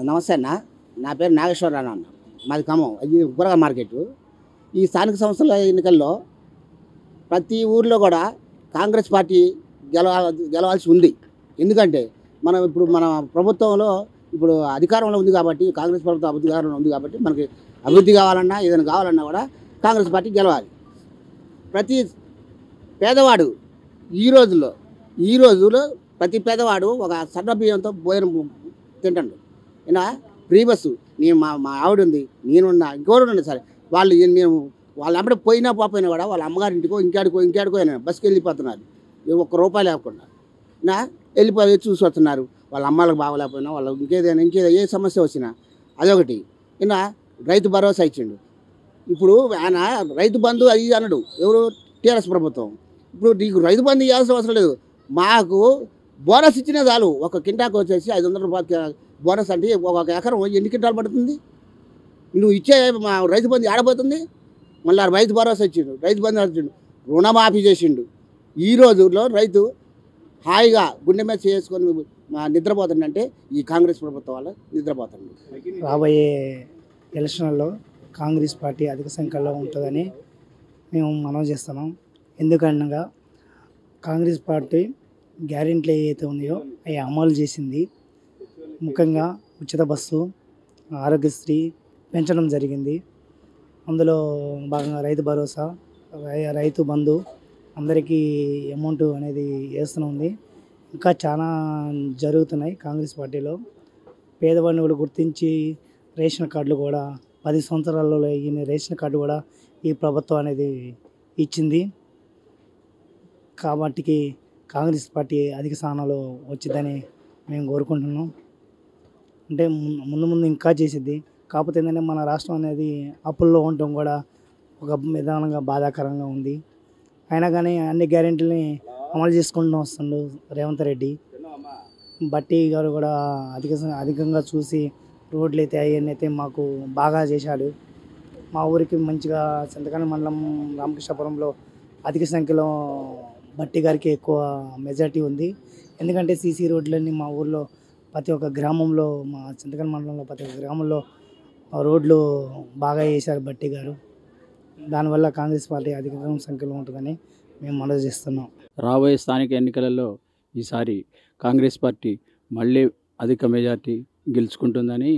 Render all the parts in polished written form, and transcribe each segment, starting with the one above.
నమస్తే అన్న. నా పేరు నాగేశ్వరరావు అన్న. మాది ఖమ్మం. ఇది కూరగాయల మార్కెట్. ఈ స్థానిక సంస్థల ఎన్నికల్లో ప్రతి ఊర్లో కూడా కాంగ్రెస్ పార్టీ గెలవాల్సి ఉంది. ఎందుకంటే మన ప్రభుత్వంలో ఇప్పుడు అధికారంలో ఉంది కాబట్టి, కాంగ్రెస్ ప్రభుత్వం అధికారంలో ఉంది కాబట్టి మనకి అభివృద్ధి కావాలన్నా ఏదైనా కావాలన్నా కూడా కాంగ్రెస్ పార్టీ గెలవాలి. ప్రతి పేదవాడు ఈ రోజుల్లో ప్రతి పేదవాడు ఒక సన్న బియ్యంతో భోజనం తింటాడు. ఇలా ఫ్రీ బస్సు నేను మా ఆవిడ ఉంది, నేనున్నా, ఇంకోరు ఉన్నా సరే మేము వాళ్ళ అమ్మడే పోయినా కూడా వాళ్ళ అమ్మగారింటికో ఇంకాడికో బస్సుకి వెళ్ళిపోతున్నారు. ₹1 లేకుండా వెళ్ళిపోయి చూసి వస్తున్నారు. వాళ్ళ అమ్మాలకు బాగోలేకపోయినా వాళ్ళు ఇంకేదైనా ఏ సమస్య వచ్చినా అదొకటి. ఇలా రైతు భరోసా ఇచ్చిండు. ఇప్పుడు ఆయన రైతు బంధు అది అన్నాడు ఎవరు, టీఆర్ఎస్ ప్రభుత్వం. ఇప్పుడు నీకు రైతు బంధు ఇవ్వాల్సిన అవసరం లేదు, మాకు బోనస్ ఇచ్చినా చాలు. ఒక కింటాకు వచ్చేసి ₹500 బోనస్ అంటే ఒక ఎకరం ఎన్ని కింటాలు పడుతుంది? నువ్వు ఇచ్చే మా రైతు బంధు ఆడబోతుంది. మళ్ళీ రైతు భరోసా ఇచ్చిండు, రైతు బంధు ఇచ్చిండు, రుణమాఫీ చేసిండు. ఈ రోజుల్లో రైతు హాయిగా గుండె మీద చేసుకొని నిద్రపోతుందంటే ఈ కాంగ్రెస్ ప్రభుత్వం వల్ల నిద్రపోతుంది. రాబోయే ఎలక్షన్లలో కాంగ్రెస్ పార్టీ అధిక సంఖ్యలో ఉంటుందని మేము మనవి చేస్తున్నాం. ఎందుకనగా కాంగ్రెస్ పార్టీ గ్యారెంటీలు ఏవైతే ఉన్నాయో అవి అమలు చేసింది. ముఖ్యంగా ఉచిత బస్సు, ఆరోగ్యశ్రీ పెంచడం జరిగింది. అందులో భాగంగా రైతు భరోసా, రైతు బంధు అందరికీ అమౌంట్ అనేది వేస్తూనే ఉంది. ఇంకా చాలా జరుగుతున్నాయి కాంగ్రెస్ పార్టీలో. పేదవాడిని కూడా గుర్తించి రేషన్ కార్డులు కూడా 10 సంవత్సరాలలో ఈ రేషన్ కార్డు కూడా ఈ ప్రభుత్వం అనేది ఇచ్చింది. కాబట్టి కాంగ్రెస్ పార్టీ అధిక స్థానాలు వచ్చిందని మేము కోరుకుంటున్నాం. అంటే ముందు ఇంకా చేసిద్ది. కాకపోతే ఏంటంటే మన రాష్ట్రం అనేది అప్పుల్లో ఉండటం కూడా ఒక విధానంగా బాధాకరంగా ఉంది. అయినా కానీ అన్ని గ్యారెంటీలని అమలు చేసుకుంటూ వస్తుండు రేవంత్ రెడ్డి. బట్టి గారు కూడా అధికంగా చూసి రోడ్లు అయితే అవన్నీ అయితే మాకు బాగా చేశాడు. మా ఊరికి మంచిగా చింతకాని మండలం రామకృష్ణాపురంలో అధిక సంఖ్యలో బట్టి గారికి ఎక్కువ మెజార్టీ ఉంది. ఎందుకంటే సీసీ రోడ్లన్నీ మా ఊర్లో ప్రతి ఒక్క గ్రామంలో, మా చింతకాని మండలంలో ప్రతి ఒక్క గ్రామంలో రోడ్లు బాగా చేశారు బట్టి గారు. దానివల్ల కాంగ్రెస్ పార్టీ అధిక సంఖ్యలో ఉంటుందని మేము మనవి చేస్తున్నాం. రాబోయే స్థానిక ఎన్నికలలో ఈసారి కాంగ్రెస్ పార్టీ మళ్ళీ అధిక మెజార్టీ గెలుచుకుంటుందని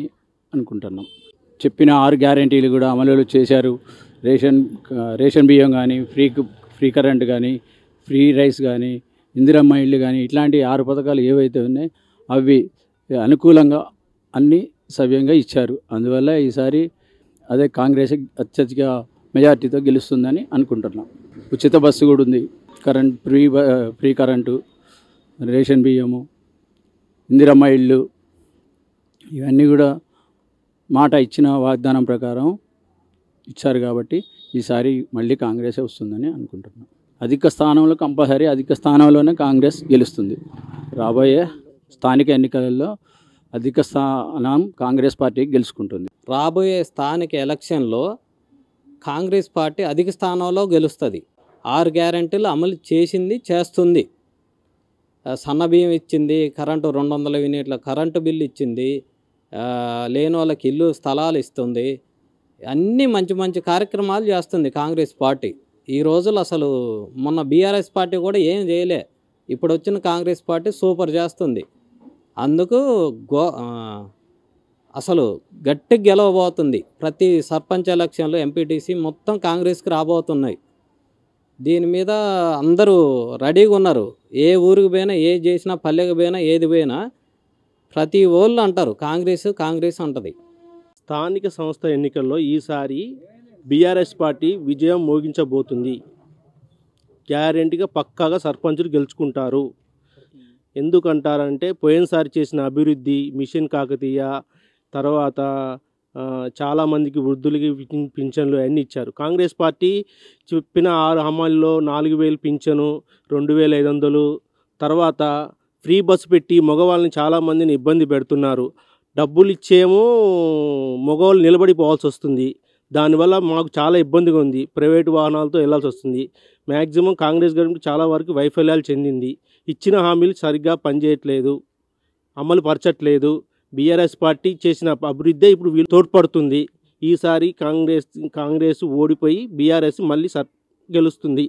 అనుకుంటున్నాం. చెప్పిన 6 గ్యారెంటీలు కూడా అమలు చేశారు. రేషన్ బియ్యం కానీ, ఫ్రీ కరెంట్ కానీ, ఫ్రీ రైస్ కానీ, ఇందిరమ్మ ఇళ్ళు కానీ, ఇట్లాంటి 6 పథకాలు ఏవైతే ఉన్నాయో అవి అనుకూలంగా అన్నీ సవ్యంగా ఇచ్చారు. అందువల్ల ఈసారి అదే కాంగ్రెస్ అత్యధిక మెజార్టీతో గెలుస్తుందని అనుకుంటున్నాం. ఉచిత బస్సు కూడా ఉంది, ఫ్రీ కరెంటు, రేషన్ బియ్యము, ఇందిరమ్మ ఇళ్ళు, ఇవన్నీ కూడా మాట ఇచ్చిన వాగ్దానం ప్రకారం ఇచ్చారు. కాబట్టి ఈసారి మళ్ళీ కాంగ్రెసే వస్తుందని అనుకుంటున్నాం. అధిక స్థానంలో కంపల్సరీ అధిక స్థానంలోనే కాంగ్రెస్ గెలుస్తుంది. రాబోయే స్థానిక ఎన్నికలలో అధిక స్థానం కాంగ్రెస్ పార్టీ గెలుచుకుంటుంది. రాబోయే స్థానిక ఎలక్షన్లో కాంగ్రెస్ పార్టీ అధిక స్థానంలో గెలుస్తుంది. 6 గ్యారెంటీలు అమలు చేస్తుంది. సన్న బియ్యం ఇచ్చింది, కరెంటు 200 యూనిట్ల కరెంటు బిల్లు ఇచ్చింది, లేని వాళ్ళకి ఇల్లు స్థలాలు ఇస్తుంది. అన్నీ మంచి కార్యక్రమాలు చేస్తుంది కాంగ్రెస్ పార్టీ. ఈ రోజులు అసలు మొన్న బీఆర్ఎస్ పార్టీ కూడా ఏం చేయలే. ఇప్పుడు వచ్చిన కాంగ్రెస్ పార్టీ సూపర్ చేస్తుంది. అందుకు అసలు గట్టిగా గెలవబోతుంది. ప్రతి సర్పంచ్ ఎలక్షన్లు, ఎంపీటీసీ మొత్తం కాంగ్రెస్కి రాబోతున్నాయి. దీని మీద అందరూ రెడీగా ఉన్నారు. ఏ ఊరికి పోయినా, ఏది చేసినా, పల్లెకి పోయినా, ఏది పోయినా ప్రతి ఓళ్ళు అంటారు కాంగ్రెస్ అంటది. స్థానిక సంస్థ ఎన్నికల్లో ఈసారి బీఆర్ఎస్ పార్టీ విజయం మోగించబోతుంది. గ్యారెంటీగా పక్కాగా సర్పంచులు గెలుచుకుంటారు. ఎందుకంటారంటే పోయినసారి చేసిన అభివృద్ధి, మిషన్ కాకతీయ, తర్వాత చాలామందికి వృద్ధులకి పింఛన్లు అన్నీ ఇచ్చారు. కాంగ్రెస్ పార్టీ చెప్పిన 6 హామీల్లో 4,000 పింఛను, 2,500, తర్వాత ఫ్రీ బస్సు పెట్టి మగవాళ్ళని చాలామందిని ఇబ్బంది పెడుతున్నారు. డబ్బులు ఇచ్చేమో మగవాళ్ళు నిలబడిపోవాల్సి వస్తుంది. దానివల్ల మాకు చాలా ఇబ్బందిగా ఉంది. ప్రైవేటు వాహనాలతో వెళ్ళాల్సి వస్తుంది. మ్యాక్సిమం కాంగ్రెస్ గవర్నమెంట్ చాలా వరకు వైఫల్యాలు చెందింది. ఇచ్చిన హామీలు సరిగ్గా పనిచేయట్లేదు, అమలు పరచట్లేదు. బీఆర్ఎస్ పార్టీ చేసిన అభివృద్ధి ఇప్పుడు వీళ్ళు తోడ్పడుతుంది. ఈసారి కాంగ్రెస్ ఓడిపోయి బీఆర్ఎస్ మళ్ళీ గెలుస్తుంది.